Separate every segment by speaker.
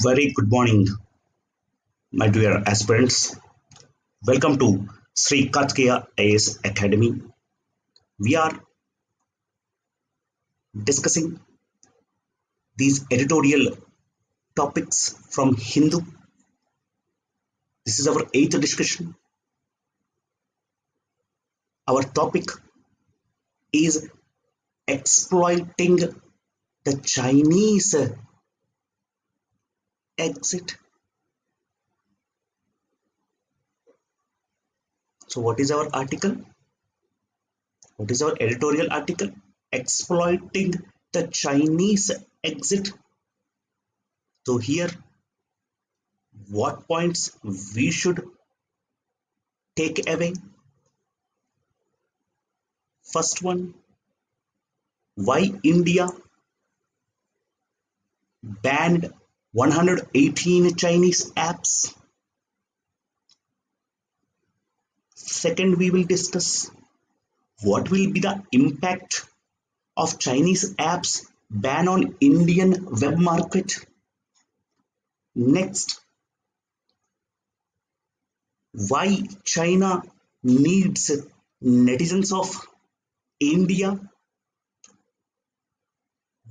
Speaker 1: Very good morning, my dear aspirants. Welcome to Sri Kartikeya IAS Academy. We are discussing these editorial topics from Hindu. This is our eighth discussion. Our topic is exploiting the Chinese exit. So, what is our article? What is our editorial article? Exploiting the Chinese exit. So, here, what points we should take away? First one, why India banned 118 Chinese apps. Second, we will discuss what will be the impact of Chinese apps ban on Indian web market. Next, why China needs netizens of India.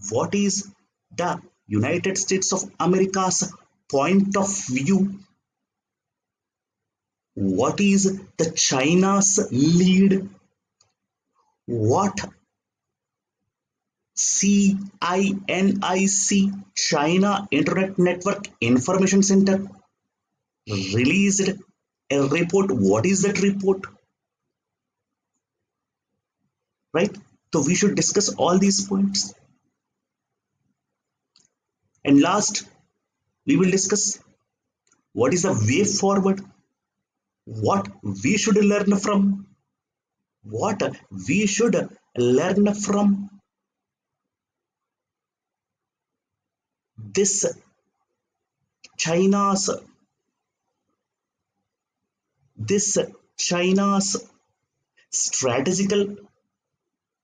Speaker 1: What is the United States of America's point of view? What is the China's lead? What CINIC, China Internet Network Information Center, released a report. What is that report? Right? So we should discuss all these points. And last, we will discuss what is the way forward, what we should learn from, what we should learn from this China's this China's strategical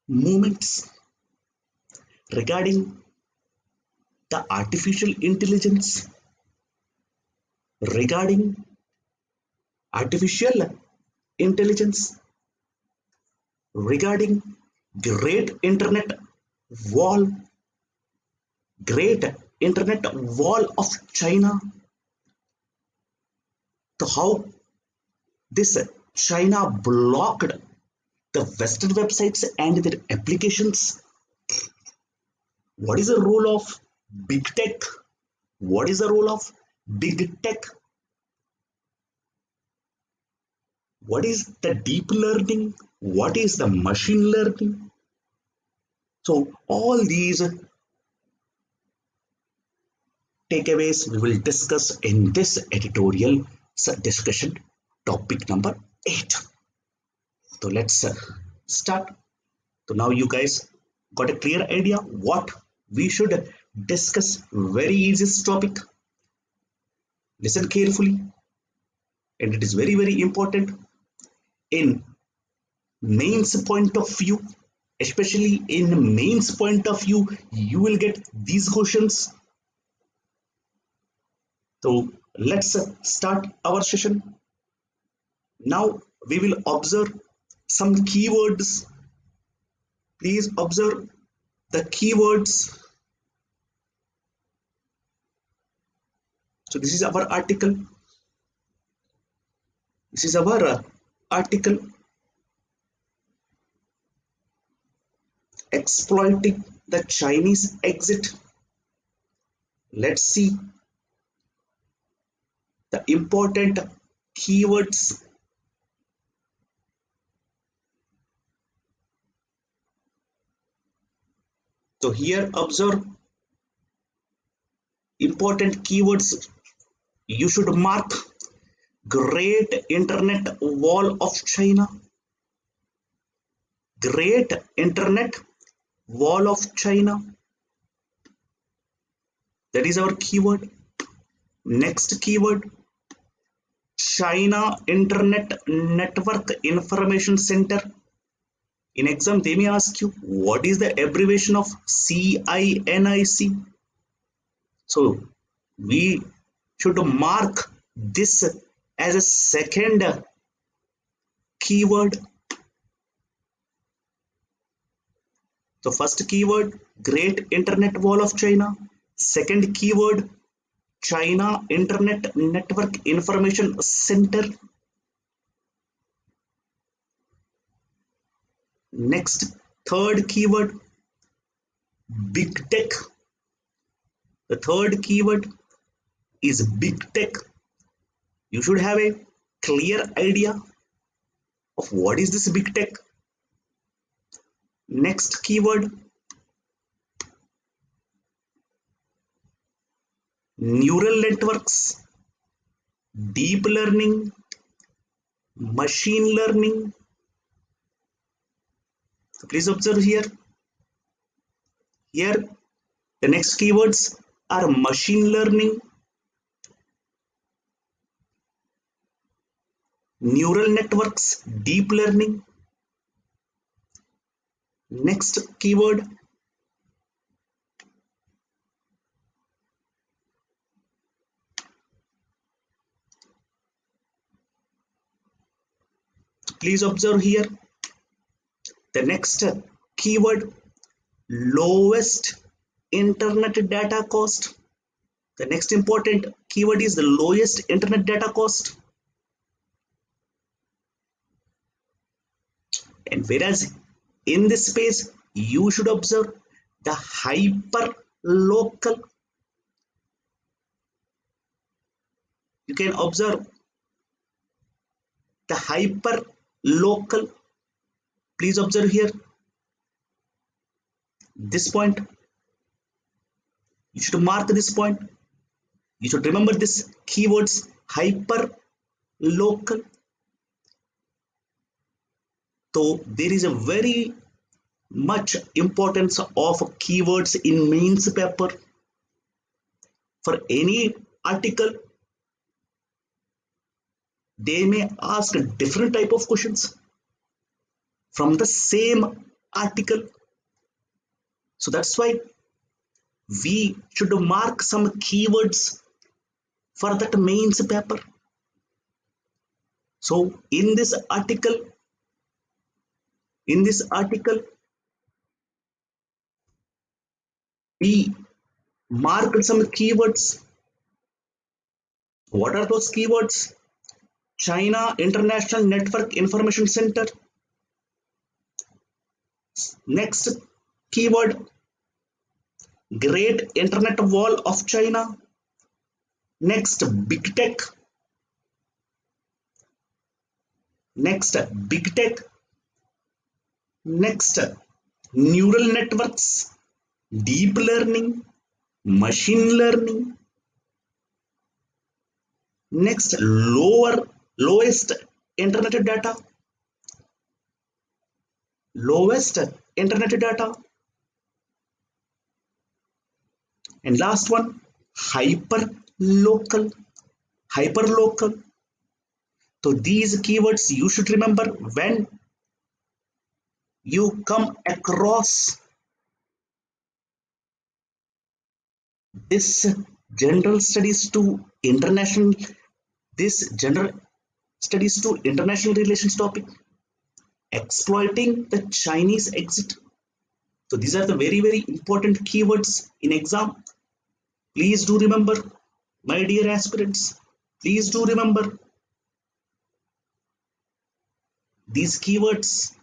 Speaker 1: movements regarding the artificial intelligence, regarding artificial intelligence, regarding great internet wall, great internet wall of China. So how this China blocked the Western websites and their applications. What is the role of big tech? What is the role of big tech? What is the deep learning? What is the machine learning? So all these takeaways we will discuss in this editorial discussion, topic number 8. So let's start. So now you guys got a clear idea what we should discuss. Very easy topic. Listen carefully, and it is very important in mains point of view. Especially in mains point of view, you will get these questions. So let's start our session. Now we will observe some keywords. Please observe the keywords. So this is our article. This is our article. Exploiting the Chinese exit. Let's see the important keywords. So here observe important keywords. You should mark great internet wall of China. Great internet wall of China. That is our keyword. Next keyword, China Internet Network Information Center. In exam, they may ask you, what is the abbreviation of CINIC? So, we should mark this as a second keyword. So first keyword, Great Internet Wall of China. Second keyword, China Internet Network Information Center. Next, third keyword, Big Tech. The third keyword is Big Tech. You should have a clear idea of what is this Big Tech. Next keyword, neural networks, deep learning, machine learning. So please observe here. Here, the next keywords are machine learning, neural networks, deep learning. Next keyword, please observe here. The next keyword, lowest internet data cost. The next important keyword is the lowest internet data cost. And whereas in this space, you should observe the hyper local. You can observe the hyper local. Please observe here this point. You should mark this point. You should remember this keywords hyper local. So there is a very much importance of keywords in mains paper. For any article, they may ask different type of questions from the same article. So that's why we should mark some keywords for that mains paper. So in this article, we marked some keywords. What are those keywords? China International Network Information Center. Next keyword, Great Internet Wall of China. Next, Big Tech. Next, Big Tech. Next, neural networks, deep learning, machine learning. Next, lowest internet data. Lowest internet data. And last one, hyper local. Hyper local. So these keywords you should remember when you come across this general studies to international this general studies to international relations topic, exploiting the Chinese exit. So these are the very important keywords in exam. Please do remember, my dear aspirants, please do remember these keywords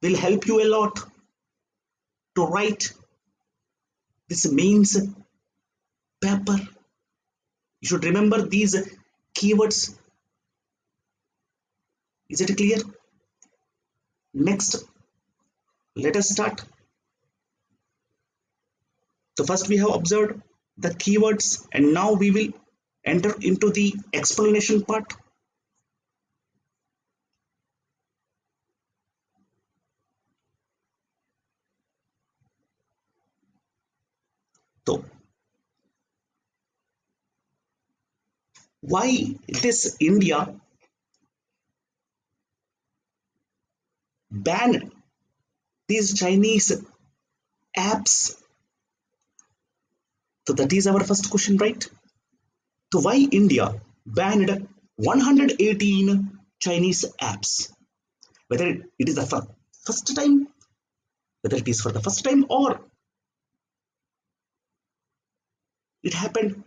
Speaker 1: will help you a lot to write this mains paper. You should remember these keywords. Is it clear? Next, let us start. So first we have observed the keywords and now we will enter into the explanation part. So why this India ban these Chinese apps? So that is our first question, right? So why India banned 118 Chinese apps? Whether it is the first time, whether it is for the first time or it happened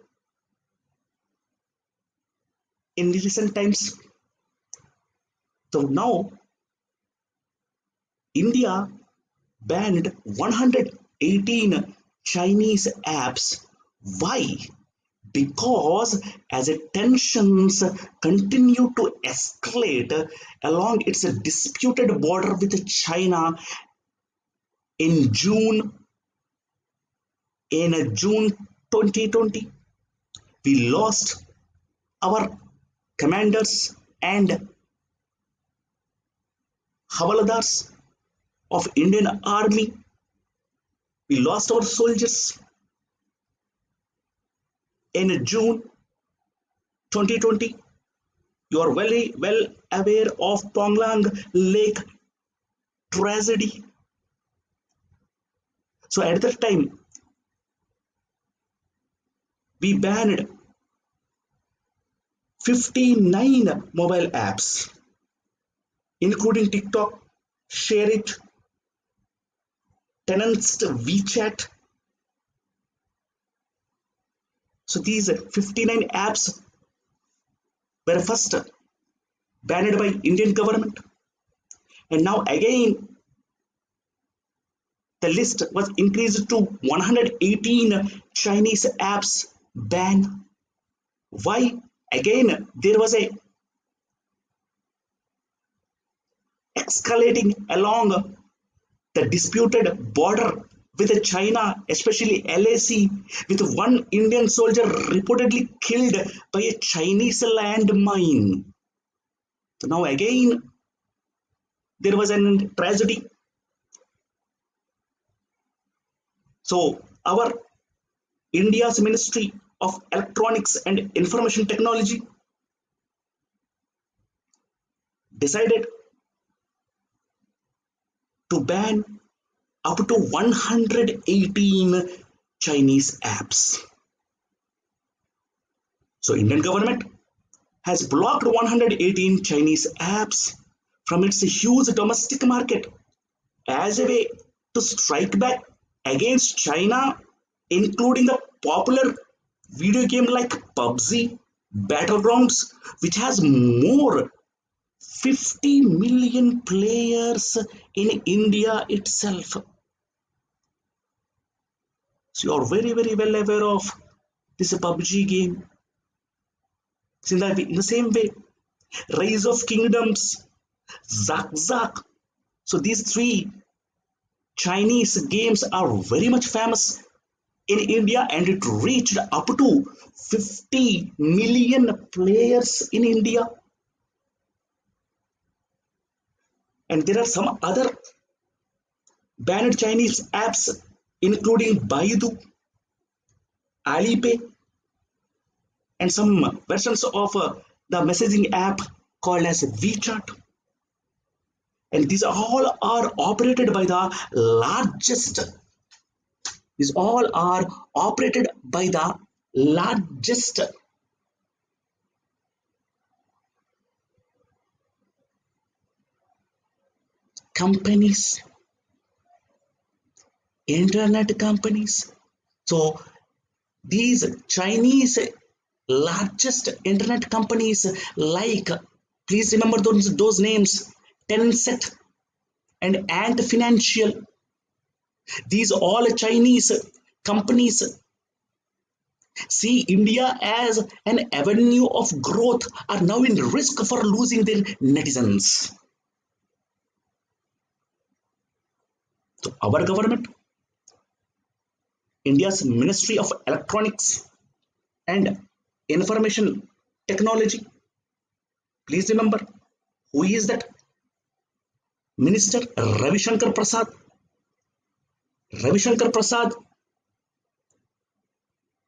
Speaker 1: in recent times. So now India banned 118 Chinese apps. Why? Because as tensions continue to escalate along its disputed border with China in June 2020, we lost our commanders and havaladars of Indian Army. We lost our soldiers in June 2020. You are very well aware of Ponglang Lake tragedy. So at that time, we banned 59 mobile apps, including TikTok, Share It, Tenants WeChat. So these 59 apps were first banned by Indian government, and now again the list was increased to 118 Chinese apps ban. Why? Again, there was a escalating along the disputed border with China, especially LAC, with one Indian soldier reportedly killed by a Chinese landmine. So now again, there was a tragedy. So our India's Ministry of Electronics and Information Technology decided to ban up to 118 Chinese apps. So Indian government has blocked 118 Chinese apps from its huge domestic market as a way to strike back against China, including the popular video game like PUBG Battlegrounds, which has more 50 million players in India itself. So you are very, very well aware of this PUBG game. In the same way, Rise of Kingdoms, Zak. So these three Chinese games are very much famous in India, and it reached up to 50 million players in India. And there are some other banned Chinese apps, including Baidu, Alipay, and some versions of the messaging app called as WeChat. And these all are operated by the largest. These all are operated by the largest companies, internet companies. So these Chinese largest internet companies like, please remember those names, Tencent and Ant Financial. These all Chinese companies see India as an avenue of growth are now in risk for losing their netizens. So our government, India's Ministry of Electronics and Information Technology, please remember who is that? Minister Ravi Shankar Prasad. Ravi Shankar Prasad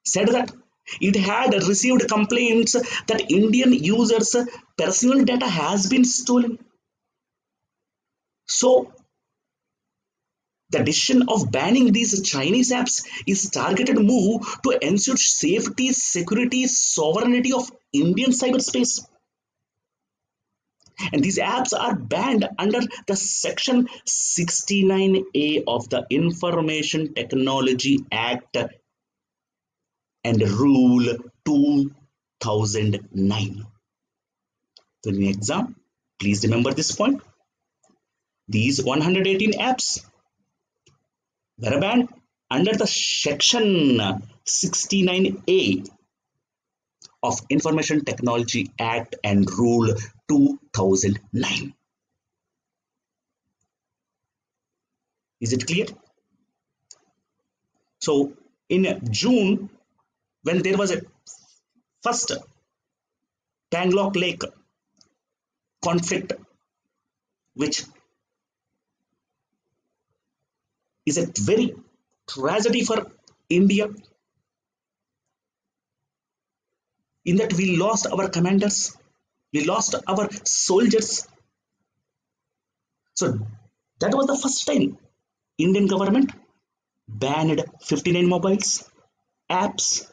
Speaker 1: said that it had received complaints that Indian users' personal data has been stolen. So The decision of banning these Chinese apps is targeted move to ensure safety, security, sovereignty of Indian cyberspace. And these apps are banned under the section 69A of the Information Technology Act and Rule 2009. So in the exam, please remember this point. These 118 apps were banned under the section 69A of Information Technology Act and Rule 2009. Is it clear? So in June, when there was a first Tanglock Lake conflict, which is a very tragedy for India, in that we lost our commanders, we lost our soldiers. So that was the first time Indian government banned 59 mobiles, apps,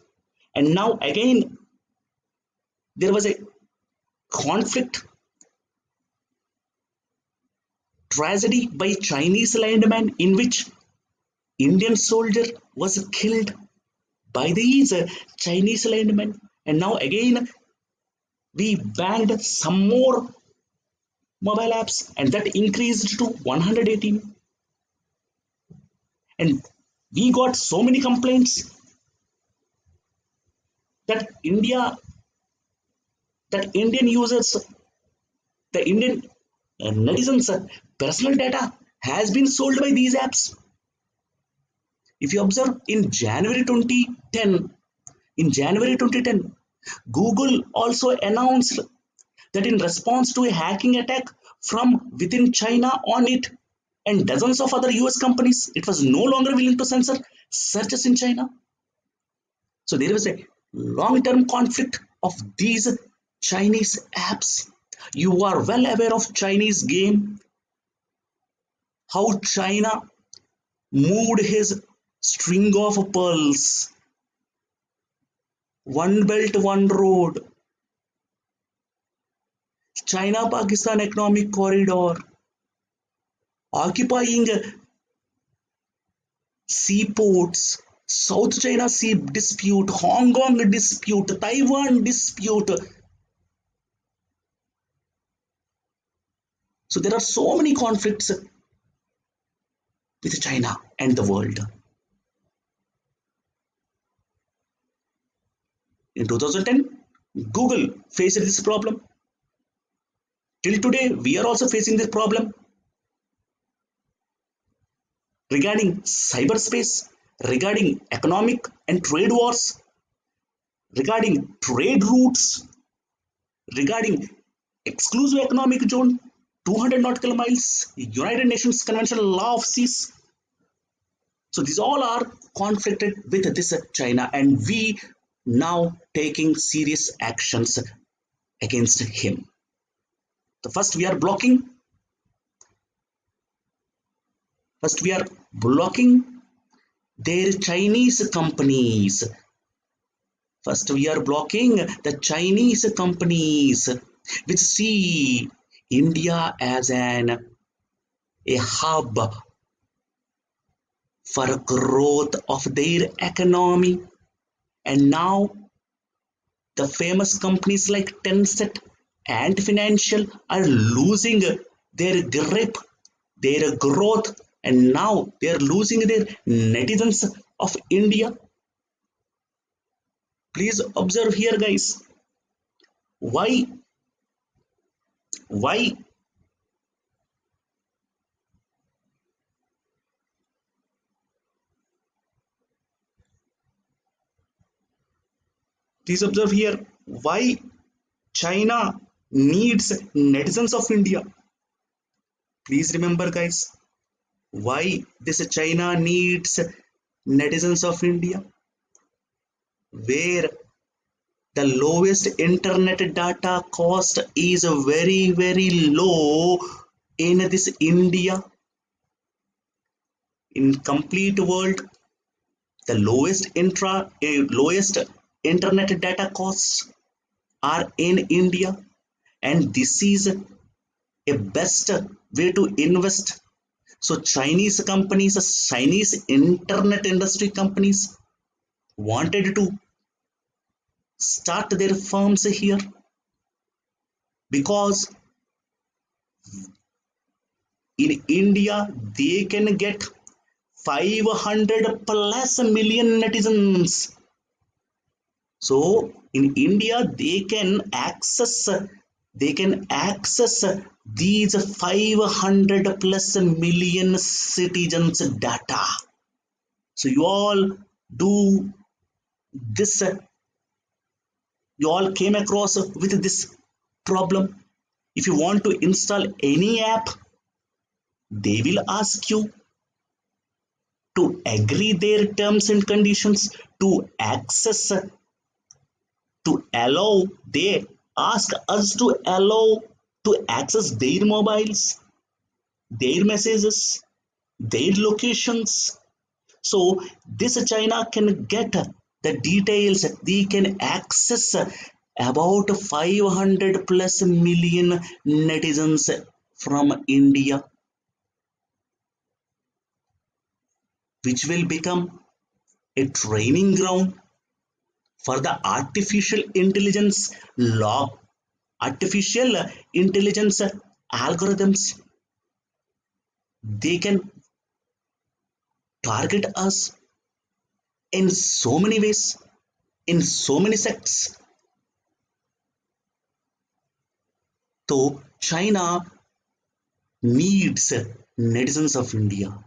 Speaker 1: and now again there was a conflict, tragedy by Chinese landman in which Indian soldier was killed by these Chinese landmen, and now again we banned some more mobile apps, and that increased to 118. And we got so many complaints that Indian users, the Indian netizens, personal data has been sold by these apps. If you observe in January 2010, Google also announced that in response to a hacking attack from within China on it and dozens of other US companies, it was no longer willing to censor searches in China. So there was a long-term conflict of these Chinese apps. You are well aware of Chinese game, how China moved his string of pearls, one belt, one road, China-Pakistan economic corridor, occupying seaports, South China Sea dispute, Hong Kong dispute, Taiwan dispute. So there are so many conflicts with China and the world. In 2010, Google faced this problem. Till today, we are also facing this problem regarding cyberspace, regarding economic and trade wars, regarding trade routes, regarding exclusive economic zone, 200 nautical miles, United Nations Convention Law of Seas. So these all are conflicted with this China, and we now taking serious actions against him. So first we are blocking their Chinese companies. First we are blocking the Chinese companies which see India as a hub for growth of their economy. And now the famous companies like Tencent and Financial are losing their grip, their growth, and now they are losing their netizens of India. Please observe here, guys. Why please observe here why China needs netizens of India. Please remember, guys, why this China needs netizens of India, where the lowest internet data cost is very, very low in this India. in complete world, the lowest internet data costs are in India, and this is a best way to invest. So Chinese companies, Chinese internet industry companies wanted to start their firms here because in India they can get 500 plus million netizens. So in India they can access these 500 plus million citizens data. So you all do this, you all came across with this problem. If you want to install any app, they will ask you to agree their terms and conditions, to access, to allow, they ask us to allow to access their mobiles, their messages, their locations. So this China can get the details, they can access about 500 plus million netizens from India, which will become a training ground for the law artificial intelligence algorithms. They can target us in so many ways, in so many sects. So China needs netizens of India.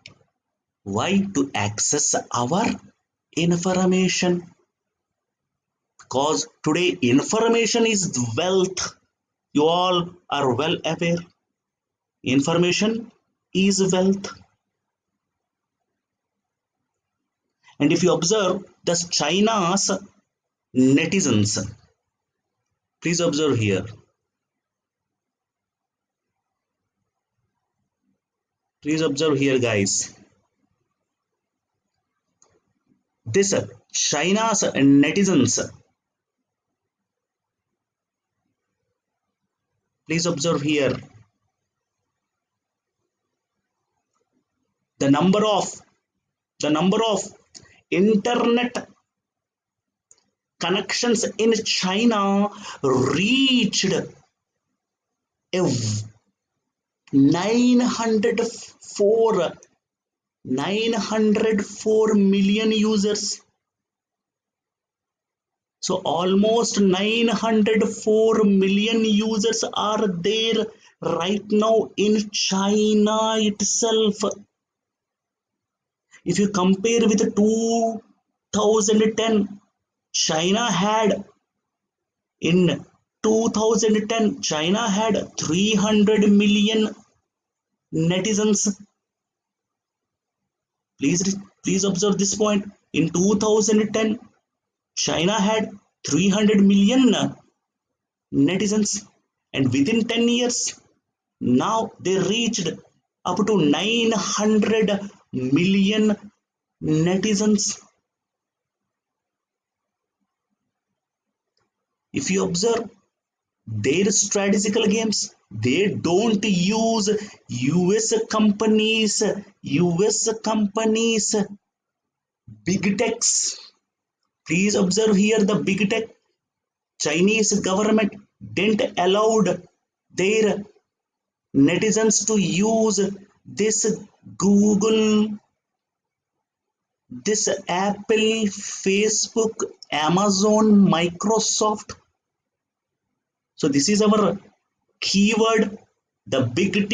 Speaker 1: Why? To access our information. Because today information is wealth. You all are well aware. Information is wealth. And if you observe the China's netizens, please observe here. Please observe here, guys. This China's netizens, please observe here the number of internet connections in China reached a 904 million users. So almost 904 million users are there right now in China itself. If you compare with 2010, China had in 2010 China had 300 million netizens. Please observe this point. In 2010, China had 300 million netizens, and within 10 years, now they reached up to 900 million netizens. If you observe their strategical games, they don't use US companies, big techs. Please observe here the big tech. Chinese government didn't allowed their netizens to use this Google, this Apple, Facebook, Amazon, Microsoft. So this is our keyword, the big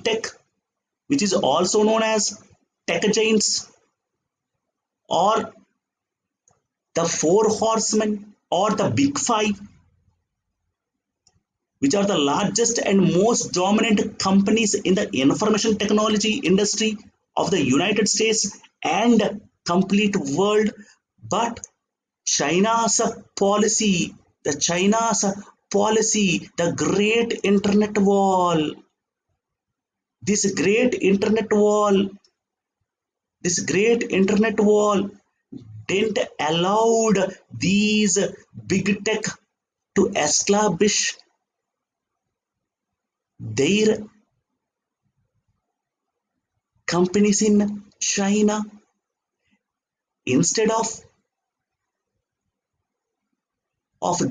Speaker 1: tech, which is also known as tech giants, or the four horsemen, or the big five, which are the largest and most dominant companies in the information technology industry of the United States and complete world. But China's policy, the great internet wall, this great internet wall This great internet wall didn't allowed these big tech to establish their companies in China. Instead of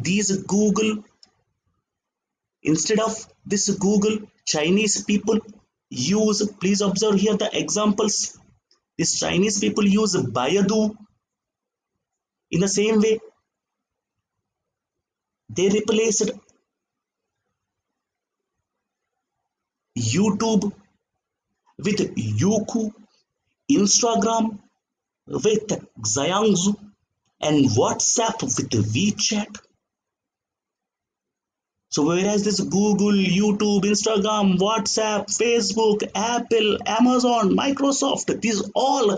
Speaker 1: these Google, instead of this Google, Chinese people use, please observe here the examples. These Chinese people use Baidu. In the same way, they replaced YouTube with Youku, Instagram with Xiangzu, and WhatsApp with WeChat. So whereas this Google, YouTube, Instagram, WhatsApp, Facebook, Apple, Amazon, Microsoft, these all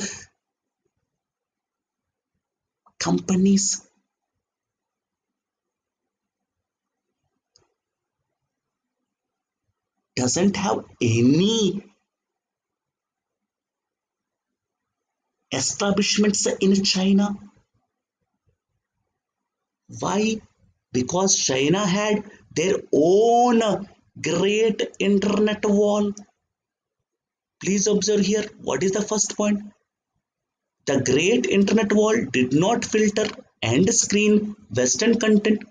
Speaker 1: companies doesn't have any establishments in China. Why? Because China had their own great internet wall. Please observe here, what is the first point? The great internet wall did not filter and screen Western content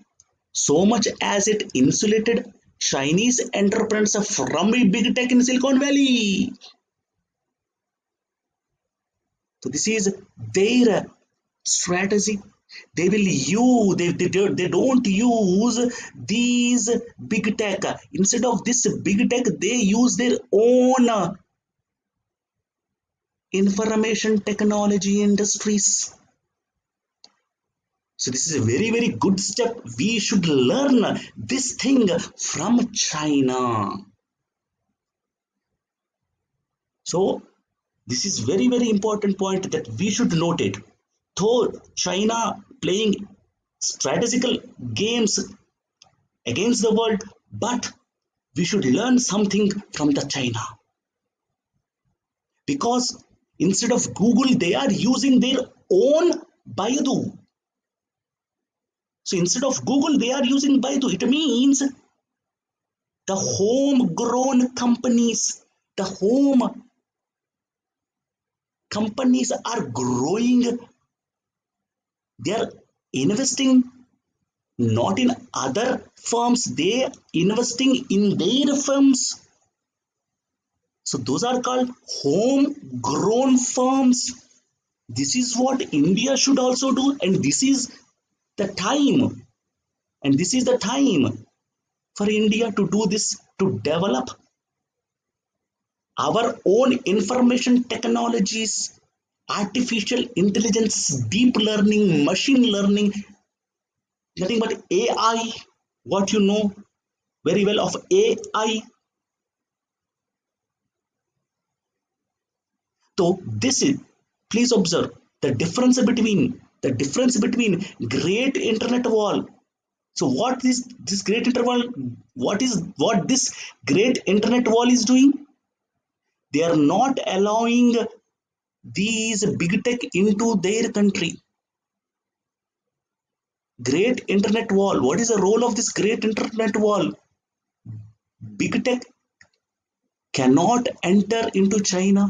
Speaker 1: so much as it insulated Chinese entrepreneurs from big tech in Silicon Valley. So this is their strategy. They will use, they don't use these big tech. Instead of this big tech, they use their own information technology industries. So this is a very, very good step. We should learn this thing from China. So this is very, very important point that we should note it. Though China playing strategical games against the world, but we should learn something from the China. Because instead of Google, they are using their own Baidu. So instead of Google, they are using Baidu. It means the homegrown companies, the home companies are growing. They are investing not in other firms, they are investing in their firms. So those are called homegrown firms. This is what India should also do, and this is the time, and this is the time for India to do this, to develop our own information technologies, artificial intelligence, deep learning, machine learning, nothing but AI. What you know very well of AI. So this is, please observe the difference between great internet wall. So what is this great internet wall? What this great internet wall is doing? They are not allowing these big tech into their country. Great internet wall. What is the role of this great internet wall? Big tech cannot enter into China.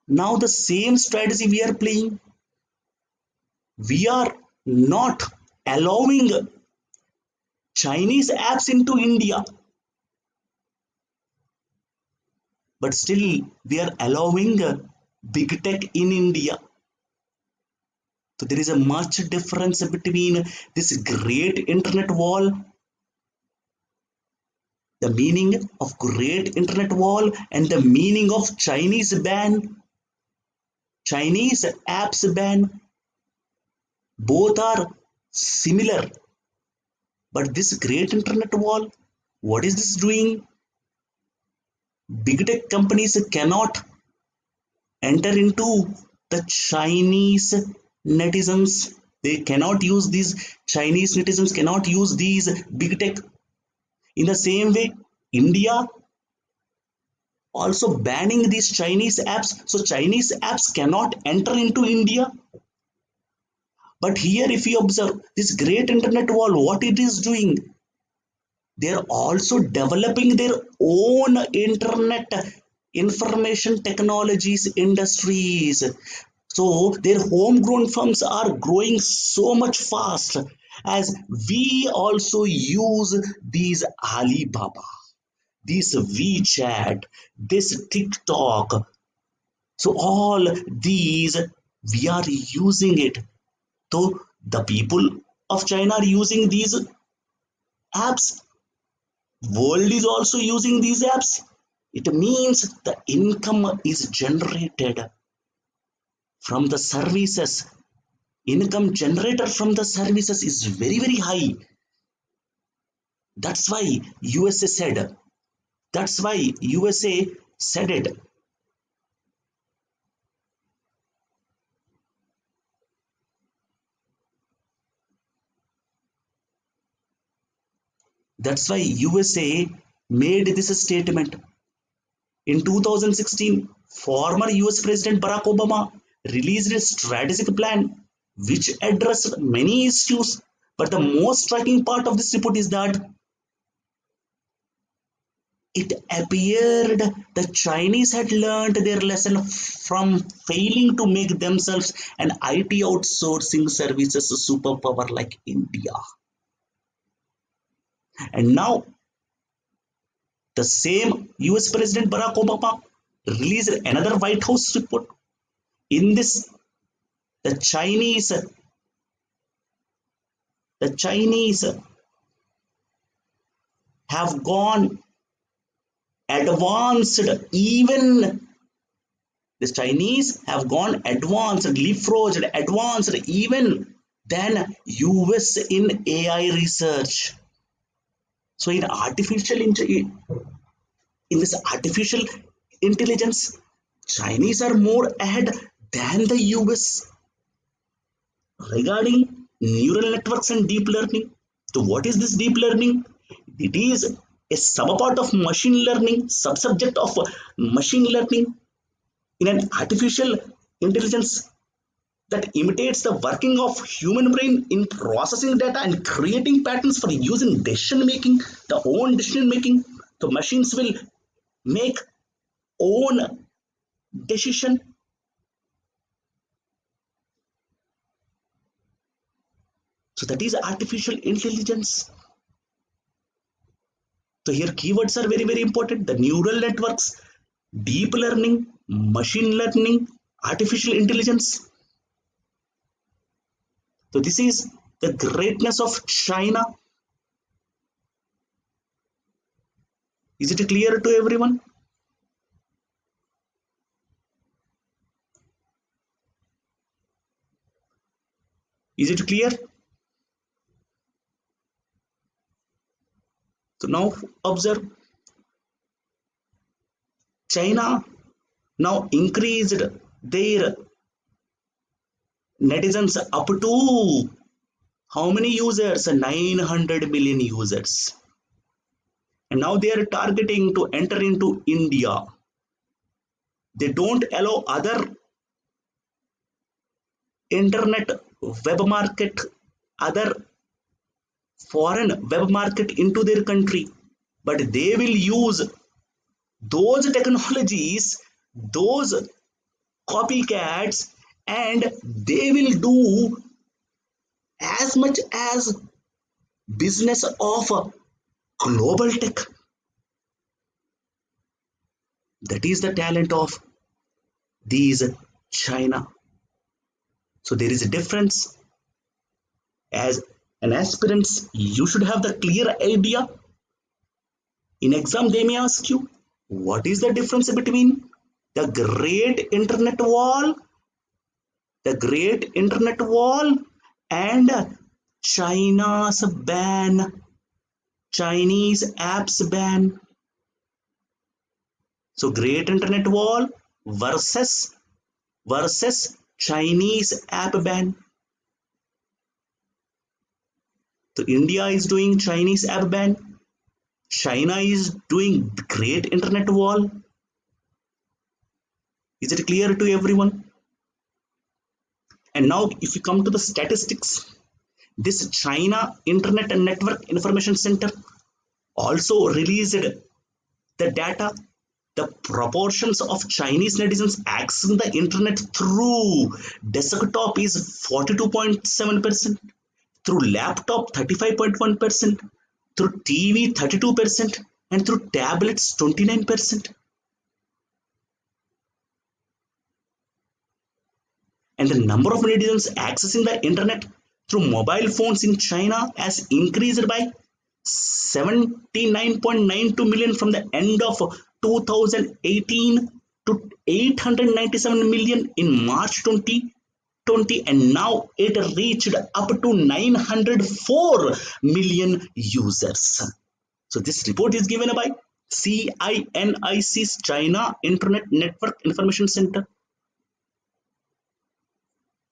Speaker 1: Now the same strategy we are playing. We are not allowing Chinese apps into India, but still we are allowing big tech in India. So there is a much difference between this great internet wall, the meaning of great internet wall, and the meaning of Chinese ban, Chinese apps ban. Both are similar, but this great internet wall, what is this doing? Big tech companies cannot enter into the Chinese netizens. They cannot use these Chinese netizens, cannot use these big tech. In the same way, India also banning these Chinese apps. So Chinese apps cannot enter into India. But here, if you observe this great internet wall, what it is doing, they're also developing their own internet information technologies industries. So their homegrown firms are growing so much fast as we also use these Alibaba, this WeChat, this TikTok. So all these we are using it. So the people of China are using these apps. World is also using these apps. It means the income is generated from the services. Income generated from the services is very, very high. That's why USA said. That's why USA said it. That's why USA made this statement. In 2016, former US President Barack Obama released a strategic plan which addressed many issues. But the most striking part of this report is that it appeared the Chinese had learned their lesson from failing to make themselves an IT outsourcing services superpower like India. And now the same US President Barack Obama released another White House report. In this, the Chinese have gone advanced, even the Chinese have gone advanced, leapfrogged, advanced even than US in AI research. So in this artificial intelligence, Chinese are more ahead than the US regarding neural networks and deep learning. So what is this deep learning? It is a subpart of machine learning, subsubject of machine learning in an artificial intelligence that imitates the working of human brain in processing data and creating patterns for using decision making, the own decision making. The machines will make own decision. So that is artificial intelligence. So here keywords are very, very important. The neural networks, deep learning, machine learning, artificial intelligence. So this is the greatness of China. Is it clear to everyone? Is it clear? So now observe, China now increased their netizens up to how many users? 900 million users. And now they are targeting to enter into India. They don't allow other internet web market, other foreign web market into their country, but they will use those technologies, those copycats, and they will do as much as business of global tech. That is the talent of these China. So there is a difference. As an aspirant, you should have the clear idea. In exam, they may ask you, what is the difference between the great internet wall and China's ban, Chinese apps ban. So great internet wall versus Chinese app ban. So India is doing Chinese app ban. China is doing great internet wall. Is it clear to everyone? And now if you come to the statistics, this China Internet and Network Information Center also released the data. The proportions of Chinese netizens accessing the internet through desktop is 42.7%, through laptop 35.1%, through TV 32%, and through tablets 29%. And the number of netizens accessing the internet through mobile phones in China has increased by 79.92 million from the end of 2018 to 897 million in March 2020, and now it reached up to 904 million users. So this report is given by CINIC's China Internet Network Information Center.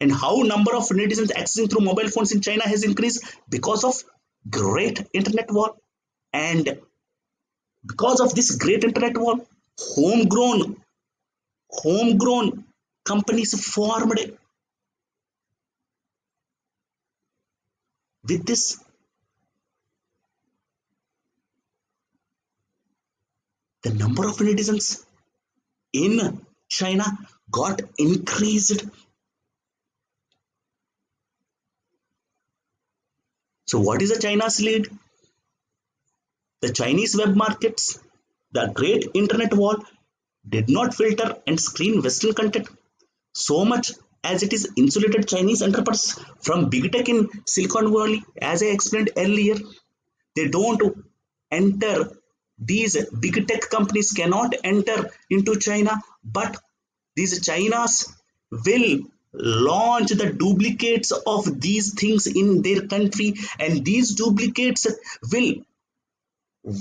Speaker 1: And how number of netizens accessing through mobile phones in China has increased because of great internet wall. And because of this great internet wall, homegrown companies formed. With this, the number of netizens in China got increased. So what is the China's lead? The Chinese web markets, the great internet wall did not filter and screen Western content so much as it is insulated Chinese enterprises from big tech in Silicon Valley. As I explained earlier, they don't enter, these big tech companies cannot enter into China, but these Chinas will launch the duplicates of these things in their country, and these duplicates will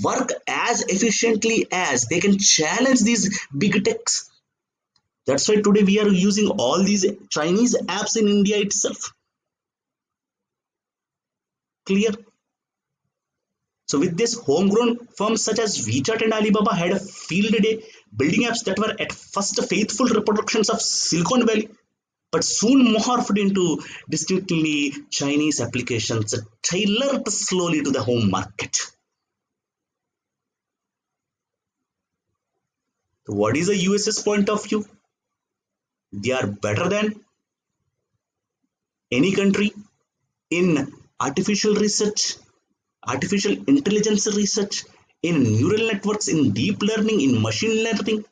Speaker 1: work as efficiently as they can challenge these big techs. That's why today we are using all these Chinese apps in India itself. Clear? So with this, homegrown firms such as WeChat and Alibaba had a field day building apps that were at first faithful reproductions of Silicon Valley, but soon morphed into distinctly Chinese applications tailored slowly to the home market. So what is the US's point of view? They are better than any country in artificial research, artificial intelligence research, in neural networks, in deep learning, in machine learning.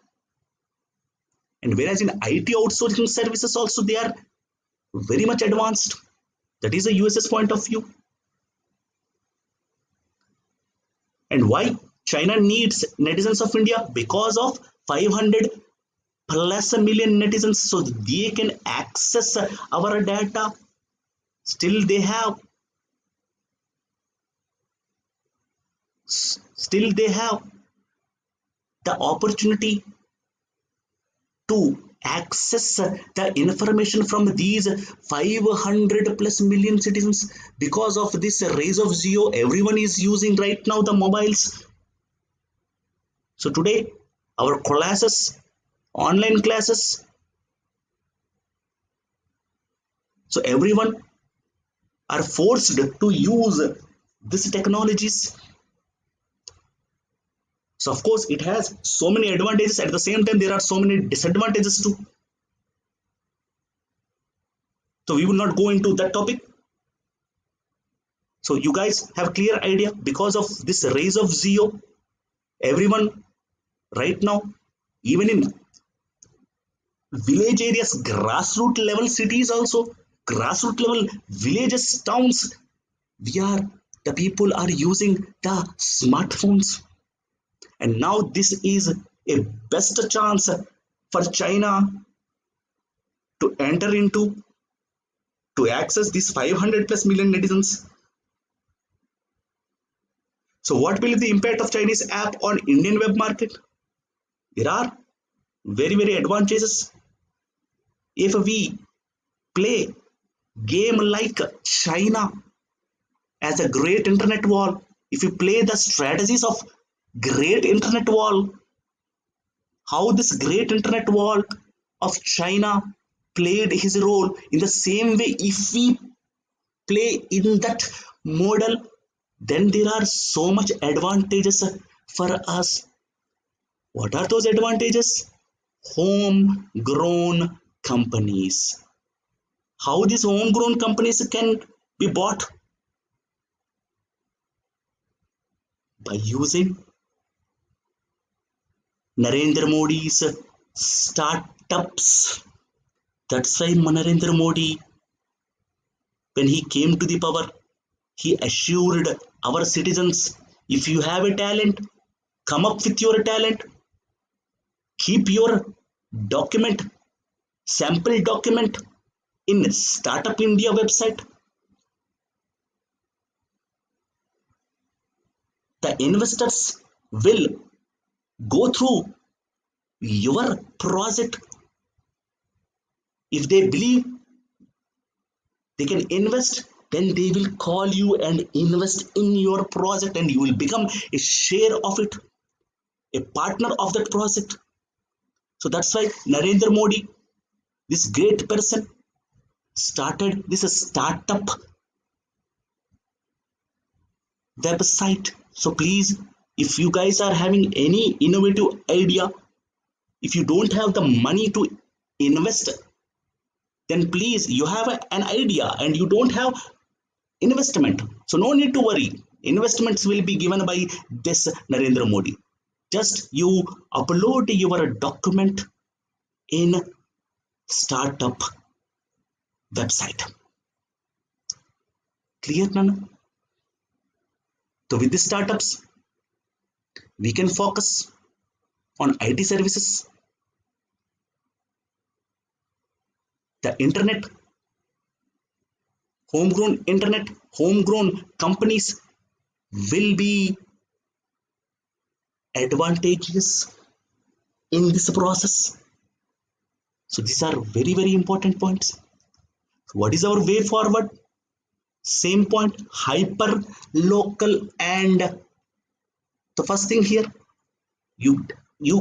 Speaker 1: And whereas in IT outsourcing services also they are very much advanced. That is the US's point of view. And why China needs netizens of India? Because of 500 plus million netizens, so they can access our data. Still they have the opportunity to access the information from these 500 plus million citizens. Because of this rise of Geo, everyone is using right now the mobiles. So today our classes, online classes, so everyone are forced to use these technologies. So of course it has so many advantages, at the same time there are so many disadvantages too. So we will not go into that topic. So you guys have clear idea. Because of this rise of Geo, everyone right now, even in village areas, grassroots level cities also, grassroots level villages, towns, the people are using the smartphones. And now this is a best chance for China to enter into, to access these 500 plus million netizens. So what will be the impact of Chinese app on Indian web market? There are very advantages. If we play game like China as a great internet wall, if you play the strategies of great internet wall, how this great internet wall of China played his role. In the same way, if we play in that model, then there are so much advantages for us. What are those advantages? Homegrown companies. How these homegrown companies can be bought? By using Narendra Modi's startups. That's why Narendra Modi, when he came to the power, he assured our citizens, if you have a talent, come up with your talent, keep your document, sample document in Startup India website. The investors will go through your project. If they believe they can invest, then they will call you and invest in your project, and you will become a share of it, a partner of that project. So that's why Narendra Modi, this great person, started this startup website. So please, if you guys are having any innovative idea, if you don't have the money to invest, then please, you have an idea and you don't have investment, so no need to worry. Investments will be given by this Narendra Modi. Just you upload your document in startup website. Clear, Nana? So with the startups, we can focus on IT services, the internet, homegrown companies will be advantageous in this process. So these are very, very important points. What is our way forward? Same point, hyper local. And the first thing here, you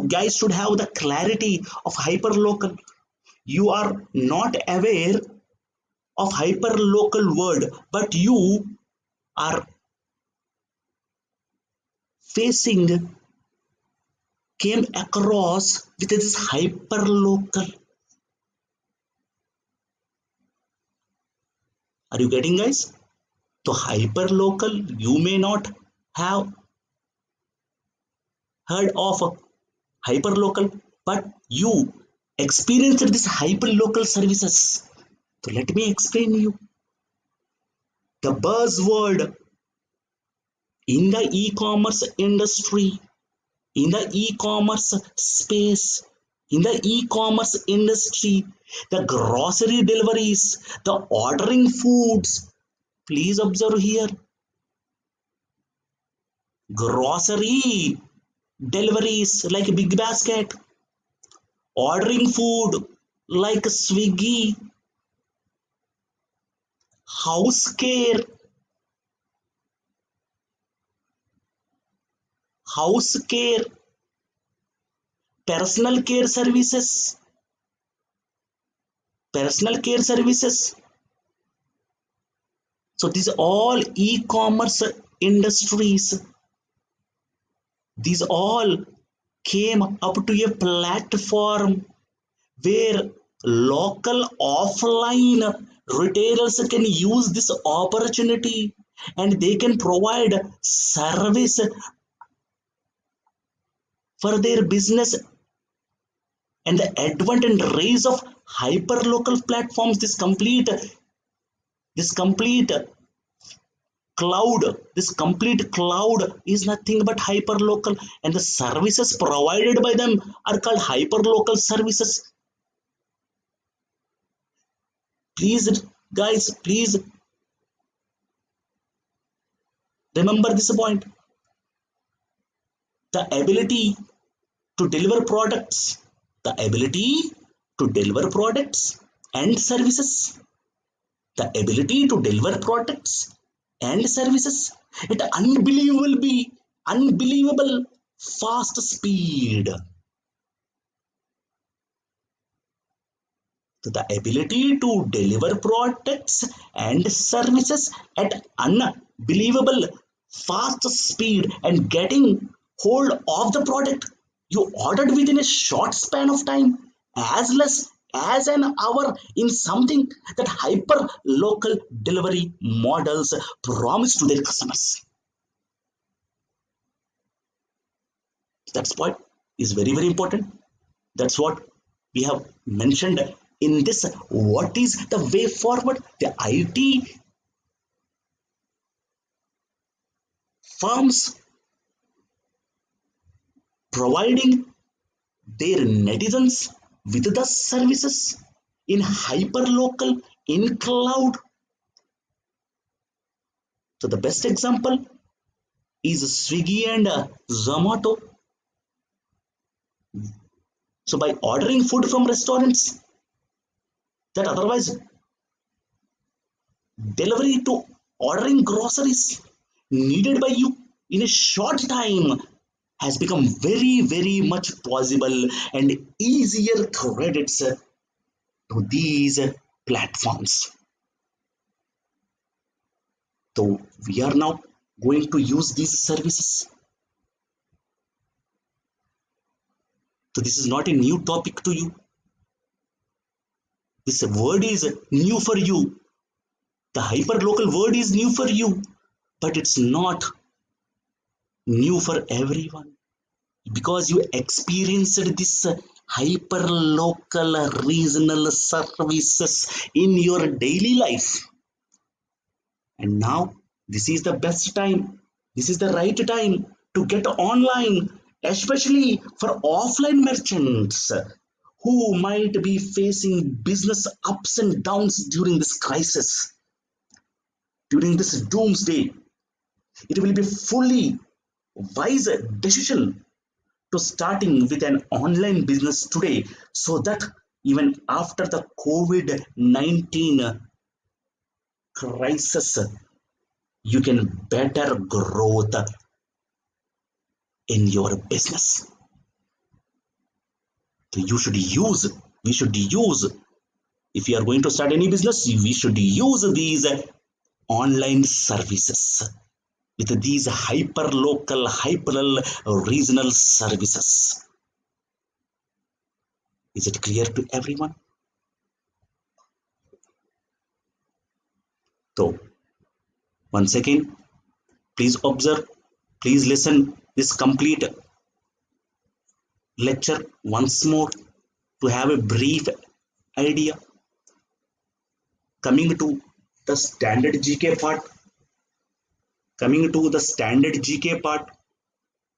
Speaker 1: guys should have the clarity of hyper local. You are not aware of hyper local word, but you are facing, came across with this hyper local. Are you getting, guys? So hyper local, you may not have heard of hyper local, but you experienced this hyper local services. So let me explain you. The buzzword in the e-commerce industry, in the e-commerce space, in the e-commerce industry, the grocery deliveries, the ordering foods. Please observe here. Grocery deliveries like Big Basket, ordering food like Swiggy, house care, house care, personal care services, personal care services. So these all e-commerce industries, these all came up to a platform where local offline retailers can use this opportunity and they can provide service for their business. And the advent and rise of hyper local platforms, this complete cloud, this complete cloud is nothing but hyper local, and the services provided by them are called hyper local services. Please, guys, please remember this point. The ability to deliver products, the ability to deliver products and services, the ability to deliver products and services at unbelievable, unbelievable, fast speed. So the ability to deliver products and services at unbelievable fast speed and getting hold of the product you ordered within a short span of time, as less as an hour, in something that hyper local delivery models promise to their customers. That's point is very very important. That's what we have mentioned in this. What is the way forward? The IT firms providing their netizens with the services in hyperlocal, in cloud. So the best example is Swiggy and Zomato. So by ordering food from restaurants that otherwise delivery to ordering groceries needed by you in a short time has become very very much possible and easier credits to these platforms. So we are now going to use these services. So this is not a new topic to you. This word is new for you. The hyperlocal word is new for you, but it's not new for everyone, because you experienced this hyper local regional services in your daily life, and now this is the best time, this is the right time to get online, especially for offline merchants who might be facing business ups and downs during this crisis, during this doomsday. It will be fully wise decision to starting with an online business today, so that even after the COVID-19 crisis, you can better growth in your business. So you should use, we should use, if you are going to start any business, we should use these online services with these hyper local, hyper regional services. Is it clear to everyone? So once again, please observe, please listen this complete lecture once more to have a brief idea. Coming to the standard GK part, coming to the standard GK part,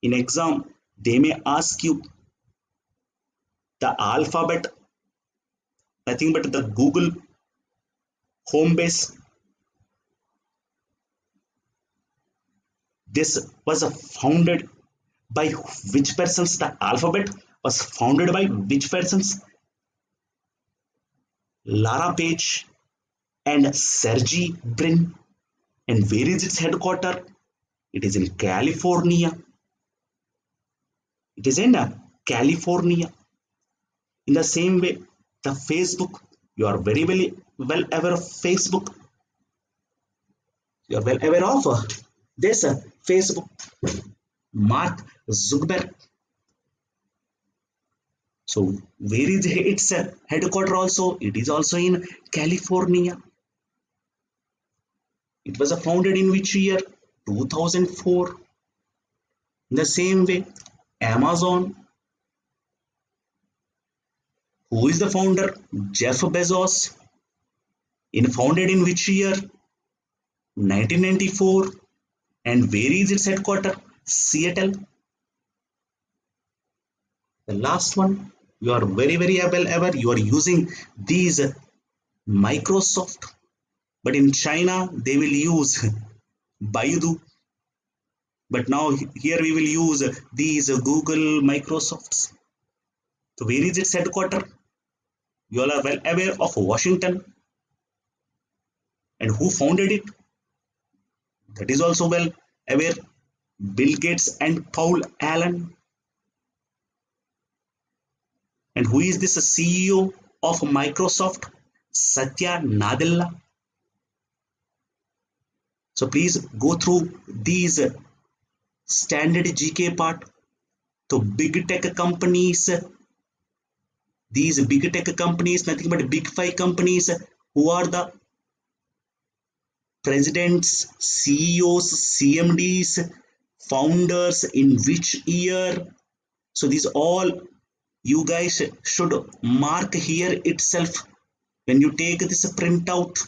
Speaker 1: in exam, they may ask you the alphabet, nothing but the Google home base. This was founded by which persons? The alphabet was founded by which persons? Lara Page and Sergey Brin. And where is its headquarters? It is in California. It is in California. In the same way, the Facebook, you are very, very well aware of Facebook. You are well aware of this Facebook. Mark Zuckerberg. So where is its headquarters also? It is also in California. It was founded in which year? 2004. In the same way, Amazon. Who is the founder? Jeff Bezos. Founded in which year? 1994. And where is its headquarters? Seattle. The last one, you are very, very well aware, you are using these Microsoft, but in China they will use Baidu. But now here we will use these Google, Microsofts. So where is its headquarters? You all are well aware of Washington. And who founded it? That is also well aware. Bill Gates and Paul Allen. And who is this CEO of Microsoft, Satya Nadella. So please go through these standard GK part. So big tech companies, these big tech companies, nothing but big five companies, who are the presidents, CEOs, CMDs, founders, in which year. So these all you guys should mark here itself. When you take this printout,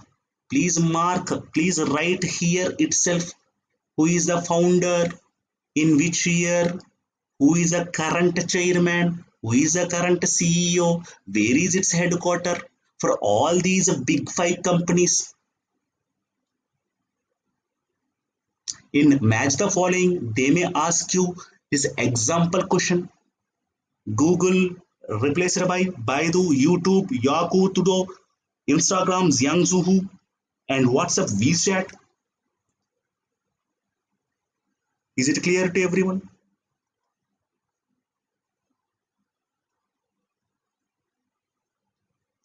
Speaker 1: please mark, please write here itself who is the founder, in which year, who is the current chairman, who is the current CEO, where is its headquarter. For all these big five companies, in match the following, they may ask you this example question. Google replaced by Baidu, YouTube, Yahoo, Todo, Instagram, Xiangzhu, and WhatsApp, WeChat. Is it clear to everyone?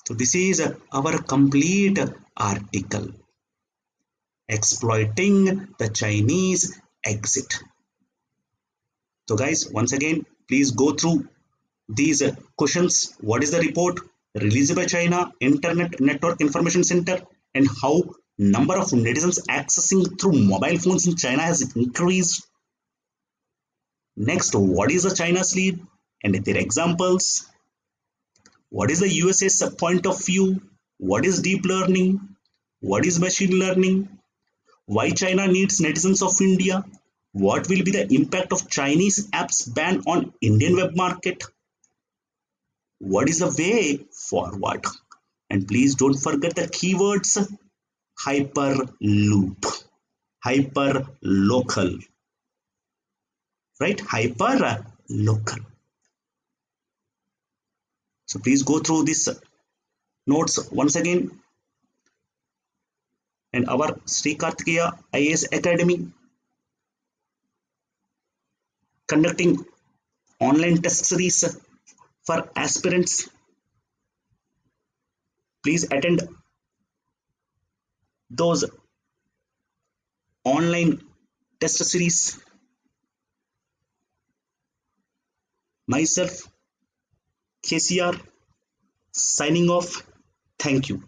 Speaker 1: So this is our complete article, exploiting the Chinese exit. So guys, once again, please go through these questions. What is the report released by China Internet Network Information Center, and how number of netizens accessing through mobile phones in China has increased? Next, what is the China's lead and their examples? What is the USA's point of view? What is deep learning? What is machine learning? Why China needs netizens of India? What will be the impact of Chinese apps ban on Indian web market? What is the way forward? And please don't forget the keywords: hyperloop, hyper local, right? Hyper local. So please go through these notes once again. And our Sri Kartikeya IAS Academy conducting online test series for aspirants. Please attend those online test series. Myself, KCR, signing off. Thank you.